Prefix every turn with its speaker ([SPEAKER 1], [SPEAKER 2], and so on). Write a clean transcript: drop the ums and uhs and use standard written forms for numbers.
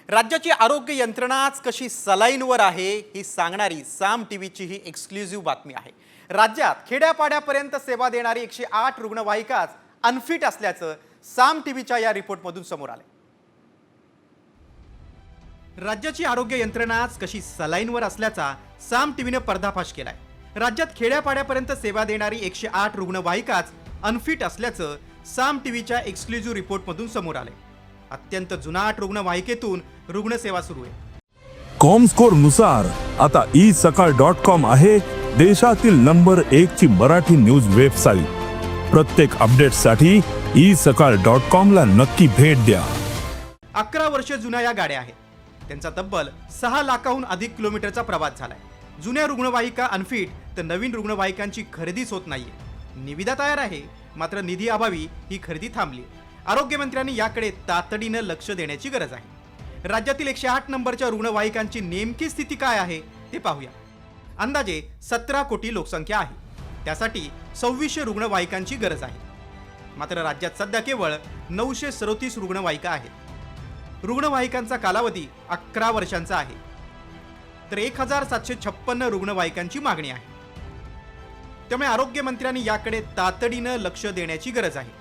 [SPEAKER 1] राज्याची आरोग्य यंत्रणाच कशी सलाईनवर आहे ही सांगणारी साम टीव्हीची ही एक्सक्लुझिव्ह बातमी आहे। राज्यात खेड्यापाड्यापर्यंत सेवा देणारी 108 रुग्णवाहिकाच अनफिट असल्याचं साम टीव्हीच्या या रिपोर्टमधून समोर आले। राज्याची आरोग्य यंत्रणाच कशी सलाईनवर असल्याचा साम टीव्हीने पर्दाफाश केलाय। राज्यात खेड्यापाड्यापर्यंत सेवा देणारी 108 रुग्णवाहिकाच अनफिट असल्याचं साम टीव्हीच्या एक्सक्लुझिव्ह रिपोर्टमधून समोर आले। अत्यंत जुनाट रुग्णवाहिकेतून रुग्णसेवा सुरू आहे।
[SPEAKER 2] कॉमस्कोर नुसार आता isakal.com आहे देशातील नंबर 1 ची मराठी न्यूज वेबसाईट। प्रत्येक अपडेटसाठी isakal.com ला नक्की भेट द्या।
[SPEAKER 1] 11 वर्ष जुन्या या गाड्या आहेत। त्यांचा तब्बल 6 लाखाहून अधिक किलोमीटरचा प्रवास झालाय। जुन्या रुग्णवाहिका अनफिट तर नवीन रुग्णवाहिकांची खरेदीच होत नाहीये। निविदा तयार आहे, मात्र निधी अभावी ही खरेदी थांबली। आरोग्यमंत्र्यांनी याकडे तातडीने लक्ष देण्याची गरज आहे। राज्यातील 108 नंबरच्या रुग्णवाहिकांची नेमकी स्थिती काय आहे ते पाहूया। अंदाजे 17 कोटी लोकसंख्या आहे, त्यासाठी 2600 रुग्णवाहिकांची गरज आहे। मात्र राज्यात सध्या केवळ 937 रुग्णवाहिका आहेत। रुग्णवाहिकांचा कालावधी 11 वर्षांचा आहे, तर 1756 रुग्णवाहिकांची मागणी आहे। त्यामुळे आरोग्यमंत्र्यांनी याकडे तातडीने लक्ष देण्याची गरज आहे।